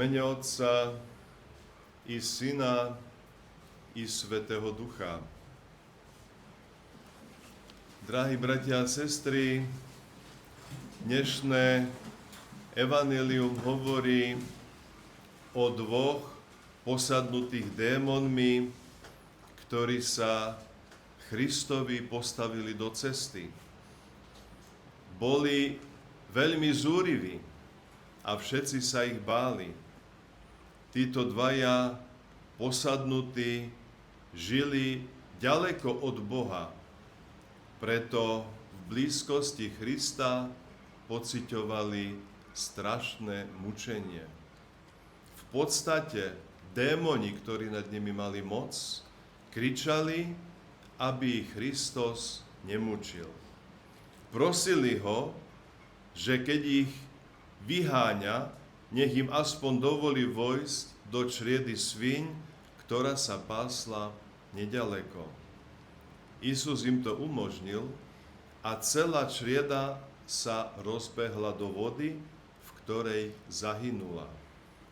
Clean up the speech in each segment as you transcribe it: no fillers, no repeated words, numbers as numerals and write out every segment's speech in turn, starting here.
Mene Otca i Syna i Svätého Ducha. Drahí bratia a sestry, dnešné evanjelium hovorí o dvoch posadnutých démonmi, ktorí sa Kristovi postavili do cesty. Boli veľmi zúriví a všetci sa ich báli. Títo dvaja posadnutí žili ďaleko od Boha, preto v blízkosti Krista pociťovali strašné mučenie. V podstate démoni, ktorí nad nimi mali moc, kričali, aby ich Kristus nemučil. Prosili ho, že keď ich vyháňa, nech im aspoň dovolí vojsť do čriedy sviň, ktorá sa pásla nedaleko. Isus im to umožnil a celá črieda sa rozbehla do vody, v ktorej zahynula.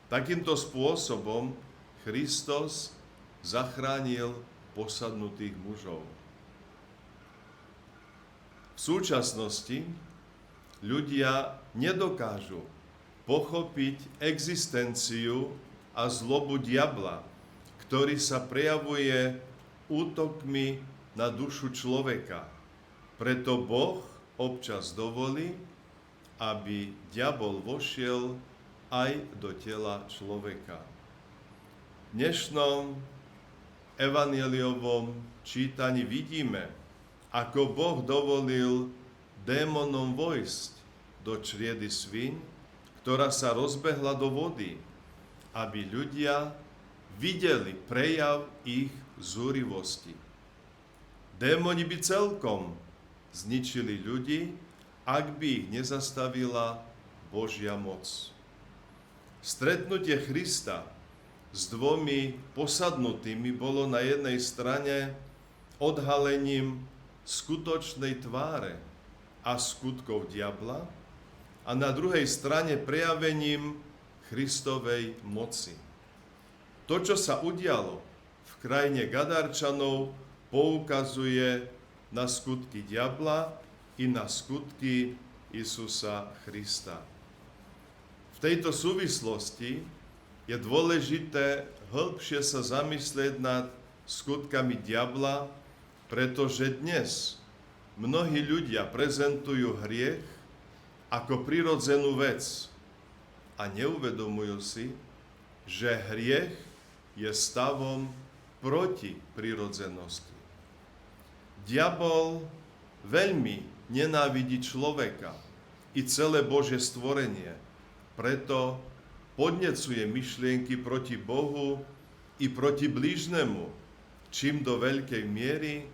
Takýmto spôsobom Kristus zachránil posadnutých mužov. V súčasnosti ľudia nedokážu pochopiť existenciu a zlobu diabla, ktorý sa prejavuje útokmi na dušu človeka. Preto Boh občas dovolí, aby diabol vošiel aj do tela človeka. V dnešnom evanjeliovom čítaní vidíme, ako Boh dovolil démonom vojsť do čriedy sviň, ktorá sa rozbehla do vody, aby ľudia videli prejav ich zúrivosti. Démoni by celkom zničili ľudí, ak by ich nezastavila Božia moc. Stretnutie Krista s dvomi posadnutými bolo na jednej strane odhalením skutočnej tváre a skutkov diabla, a na druhej strane prejavením Kristovej moci. To, čo sa udialo v krajine Gadarčanov, poukazuje na skutky diabla i na skutky Isusa Krista. V tejto súvislosti je dôležité hĺbšie sa zamyslieť nad skutkami diabla, pretože dnes mnohí ľudia prezentujú hriech ako prirodzenú vec a neuvedomujú si, že hriech je stavom proti prirodzenosti. Diabol veľmi nenávidí človeka i celé Božie stvorenie, preto podnecuje myšlienky proti Bohu i proti blížnemu, čím do veľkej miery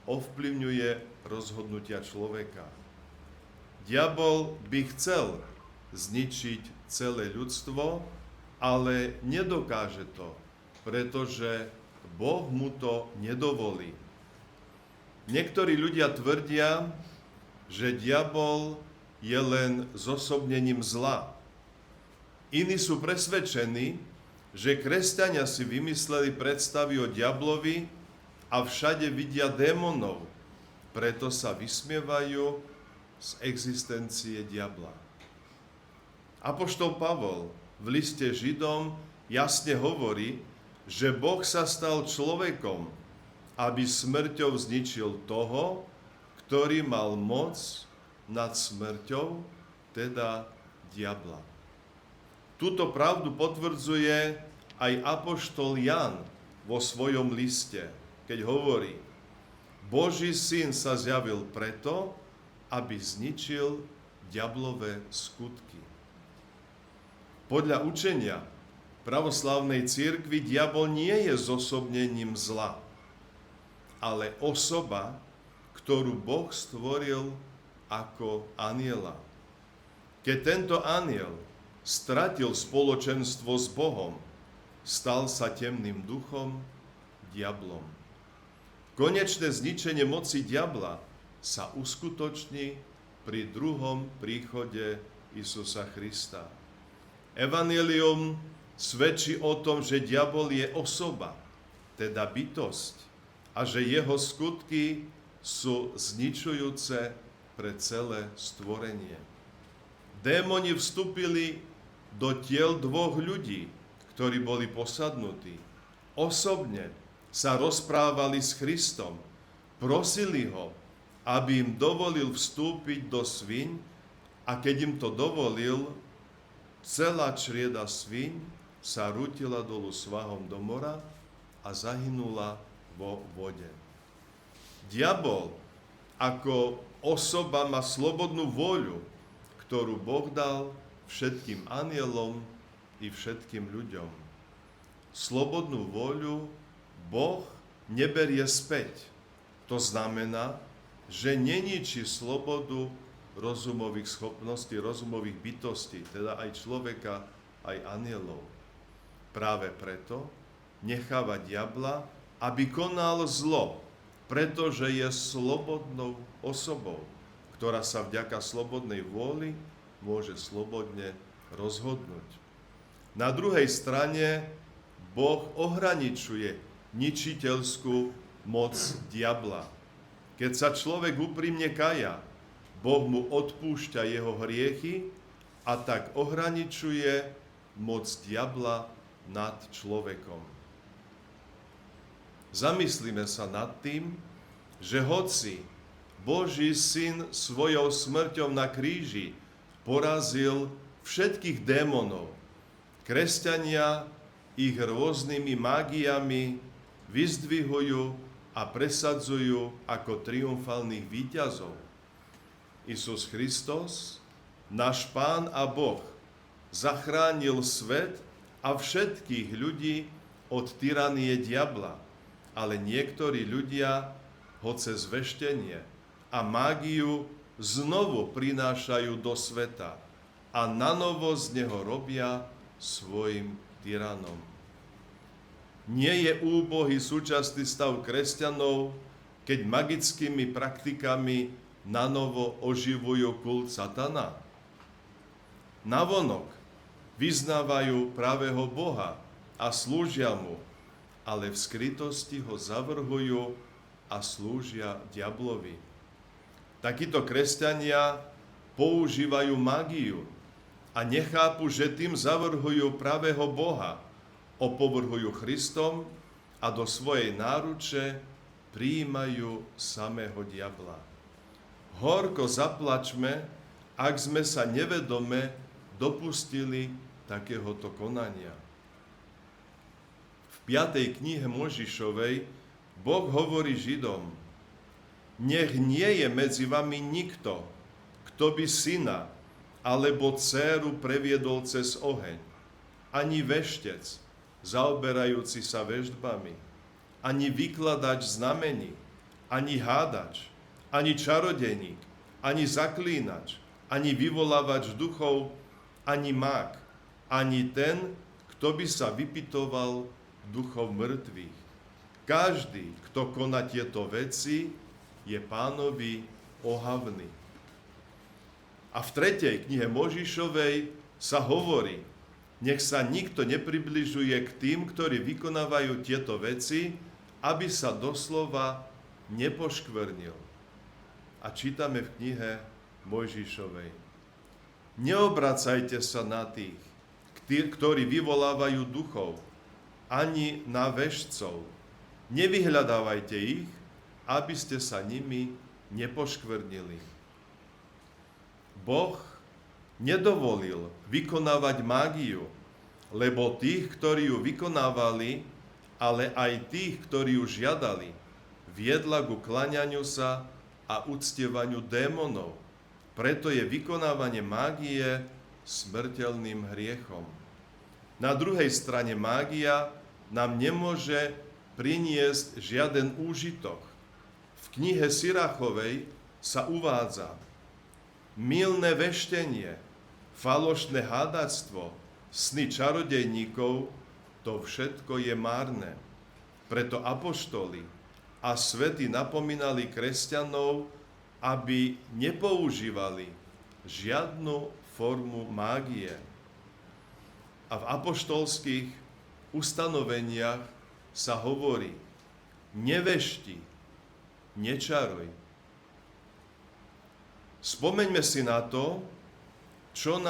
ovplyvňuje rozhodnutia človeka. Diabol by chcel zničiť celé ľudstvo, ale nedokáže to, pretože Boh mu to nedovolí. Niektorí ľudia tvrdia, že diabol je len zosobnením zla. Iní sú presvedčení, že kresťania si vymysleli predstavy o diablovi a všade vidia démonov, preto sa vysmievajú z existencie diabla. Apoštol Pavol v liste Židom jasne hovorí, že Boh sa stal človekom, aby smrťou zničil toho, ktorý mal moc nad smrťou, teda diabla. Túto pravdu potvrdzuje aj apoštol Ján vo svojom liste, keď hovorí: Boží syn sa zjavil preto, aby zničil diablové skutky. Podľa učenia pravoslávnej cirkvi diabol nie je zosobnením zla, ale osoba, ktorú Boh stvoril ako anjela. Keď tento anjel stratil spoločenstvo s Bohom, stal sa temným duchom, diablom. Konečné zničenie moci diabla sa uskutoční pri druhom príchode Isusa Krista. Evanjelium svedčí o tom, že diabol je osoba, teda bytosť, a že jeho skutky sú zničujúce pre celé stvorenie. Démoni vstúpili do tiel dvoch ľudí, ktorí boli posadnutí. Osobne sa rozprávali s Kristom, prosili ho, aby im dovolil vstúpiť do sviň, a keď im to dovolil, celá črieda sviň sa rútila dolu svahom do mora a zahynula vo vode. Diabol ako osoba má slobodnú vôľu, ktorú Boh dal všetkým anjelom i všetkým ľuďom. Slobodnú vôľu Boh neberie späť. To znamená, že neničí slobodu rozumových schopností, rozumových bytostí, teda aj človeka, aj anjelov. Práve preto necháva diabla, aby konal zlo, pretože je slobodnou osobou, ktorá sa vďaka slobodnej vôli môže slobodne rozhodnúť. Na druhej strane Boh ohraničuje ničiteľskú moc diabla. Keď sa človek úprimne kaja, Boh mu odpúšťa jeho hriechy a tak ohraničuje moc diabla nad človekom. Zamyslíme sa nad tým, že hoci Boží syn svojou smrťou na kríži porazil všetkých démonov, kresťania ich rôznymi mágiami vyzdvihujú a presadzujú ako triumfálnych víťazov. Isus Kristus, náš Pán a Boh, zachránil svet a všetkých ľudí od tyranie diabla, ale niektorí ľudia ho cez veštenie a mágiu znovu prinášajú do sveta a nanovo z neho robia svojim tyranom. Nie je úbohý súčasný stav kresťanov, keď magickými praktikami nanovo oživujú kult satana? Navonok vyznávajú pravého Boha a slúžia mu, ale v skrytosti ho zavrhujú a slúžia diablovi. Takíto kresťania používajú mágiu a nechápu, že tým zavrhujú pravého Boha, opovrhujú Kristom a do svojej náruče prijímajú samého diabla. Horko zaplačme, ak sme sa nevedome dopustili takéhoto konania. V 5. knihe Mojžišovej Boh hovorí Židom: nech nie je medzi vami nikto, kto by syna alebo dcéru previedol cez oheň, ani veštec, zaoberajúci sa veštbami, ani vykladač znamení, ani hádač, ani čarodejník, ani zaklínač, ani vyvolávač duchov, ani mák, ani ten, kto by sa vypytoval duchov mŕtvych. Každý, kto koná tieto veci, je Pánovi ohavný. A v 3. knihe Mojžišovej sa hovorí: nech sa nikto nepribližuje k tým, ktorí vykonávajú tieto veci, aby sa doslova nepoškvrnil. A čítame v knihe Mojžišovej: neobracajte sa na tých, ktorí vyvolávajú duchov, ani na veštcov. Nevyhľadávajte ich, aby ste sa nimi nepoškvrnili. Boh nedovolil vykonávať mágiu, lebo tých, ktorí ju vykonávali, ale aj tých, ktorí ju žiadali, viedla ku kláňaniu sa a uctievaniu démonov. Preto je vykonávanie mágie smrteľným hriechom. Na druhej strane mágia nám nemôže priniesť žiaden úžitok. V knihe Sirachovej sa uvádza: mylné veštenie, falošné hádactvo, sny čarodejníkov, to všetko je márne. Preto apoštoli a svätí napomínali kresťanov, aby nepoužívali žiadnu formu mágie. A v apoštolských ustanoveniach sa hovorí: nevešti, nečaruj. Spomeňme si na to, čo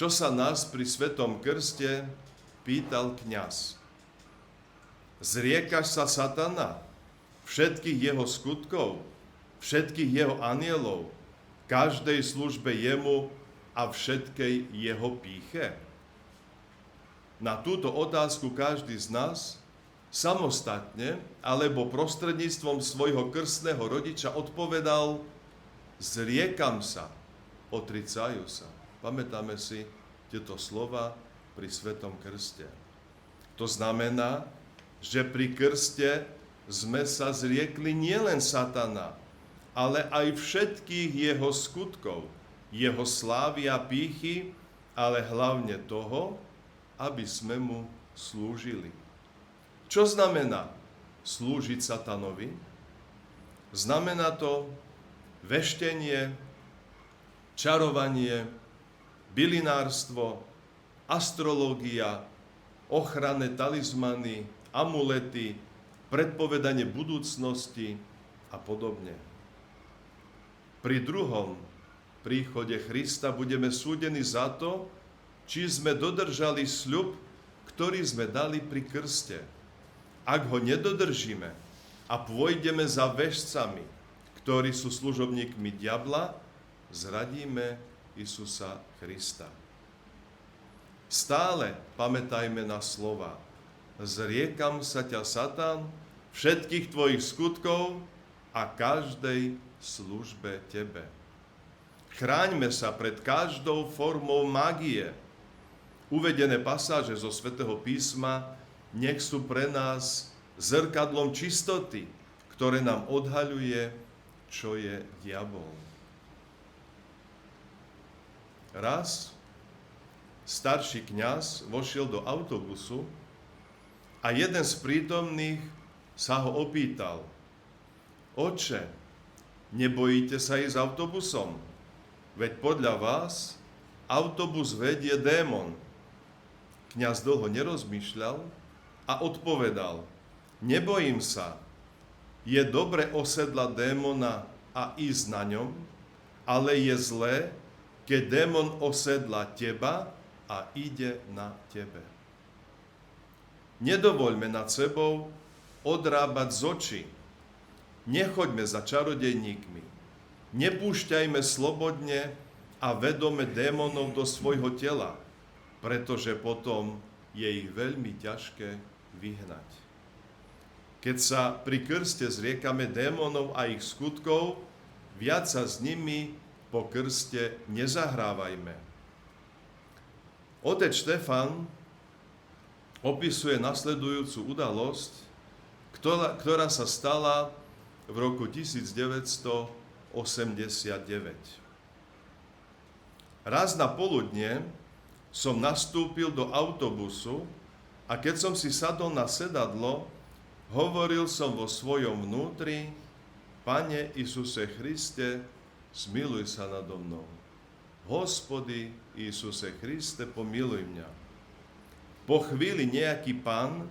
sa nás pri Svetom krste pýtal kňaz. Zriekaš sa satana, všetkých jeho skutkov, všetkých jeho anielov, každej službe jemu a všetkej jeho pýche? Na túto otázku každý z nás samostatne alebo prostredníctvom svojho krstného rodiča odpovedal: zriekam sa, otricajú sa. Pamätáme si tieto slova pri Svetom krste. To znamená, že pri krste sme sa zriekli nielen satana, ale aj všetkých jeho skutkov, jeho slávy a pýchy, ale hlavne toho, aby sme mu slúžili. Čo znamená slúžiť satanovi? Znamená to veštenie, čarovanie, bylinárstvo, astrológia, ochranné talizmany, amulety, predpovedanie budúcnosti a podobne. Pri druhom príchode Krista budeme súdení za to, či sme dodržali sľub, ktorý sme dali pri krste. Ak ho nedodržíme a pôjdeme za veštcami, ktorí sú služobníkmi diabla, zradíme Isusa Krista. Stále pamätajme na slova: zriekam sa ťa, Satan, všetkých tvojich skutkov a každej službe tebe. Chráňme sa pred každou formou mágie. Uvedené pasáže zo Svätého písma nech sú pre nás zrkadlom čistoty, ktoré nám odhaľuje, čo je diabol. Raz starší kňaz vošiel do autobusu a jeden z prítomných sa ho opýtal: Otče, nebojíte sa ísť autobusom? Veď podľa vás autobus vedie démon. Kňaz dlho nerozmýšľal a odpovedal: nebojím sa. Je dobre osedlať démona a ísť na ňom, ale je zlé, keď démon osedla teba a ide na tebe. Nedovoľme nad sebou odrábať z očí. Nechoďme za čarodejníkmi. Nepúšťajme slobodne a vedome démonov do svojho tela, pretože potom je ich veľmi ťažké vyhnať. Keď sa pri krste zriekame démonov a ich skutkov, viac sa s nimi po krste nezahrávajme. Otec Štefan opisuje nasledujúcu udalosť, ktorá sa stala v roku 1989. Raz na poludne som nastúpil do autobusu a keď som si sadol na sedadlo, hovoril som vo svojom vnútri: Pane Isuse Kriste, zmiluj sa nado mnou. Hospody Isuse Kriste, pomiluj mňa. Po chvíli nejaký pán,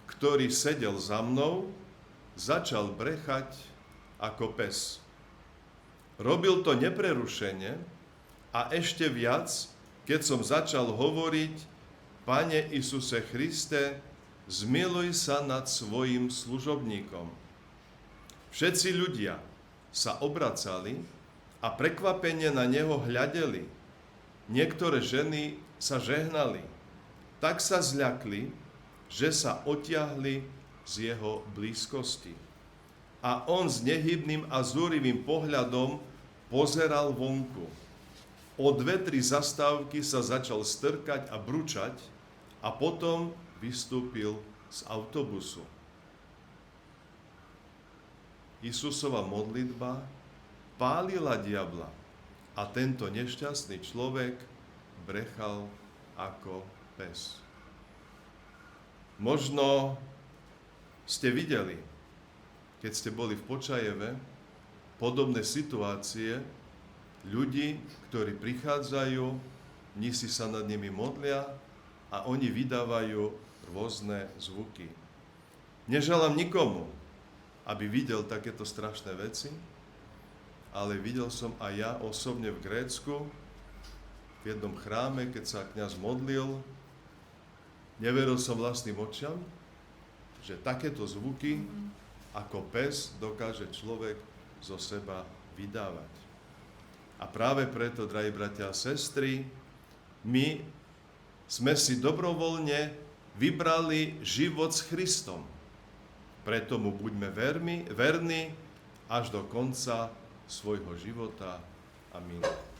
ktorý sedel za mnou, začal brechať ako pes. Robil to neprerušene a ešte viac, keď som začal hovoriť: Pane Isuse Kriste, zmiluj sa nad svojim služobníkom. Všetci ľudia sa obracali a prekvapene na neho hľadeli. Niektoré ženy sa žehnali. Tak sa zľakli, že sa odtiahli z jeho blízkosti. A on s nehybným a zúrivým pohľadom pozeral vonku. O 2-3 zastávky sa začal strkať a bručať a potom vystúpil z autobusu. Isusova modlitba pálila diabla a tento nešťastný človek brechal ako pes. Možno ste videli, keď ste boli v Počajeve, podobné situácie ľudí, ktorí prichádzajú, mnísi sa nad nimi modlia a oni vydávajú rôzne zvuky. Neželám nikomu, aby videl takéto strašné veci, ale videl som aj ja osobne v Grécku, v jednom chráme, keď sa kňaz modlil, neveril som vlastným očiam, že takéto zvuky ako pes dokáže človek zo seba vydávať. A práve preto, drahí bratia a sestry, my sme si dobrovoľne vybrali život s Kristom. Preto mu buďme verní až do konca svojho života. Amen.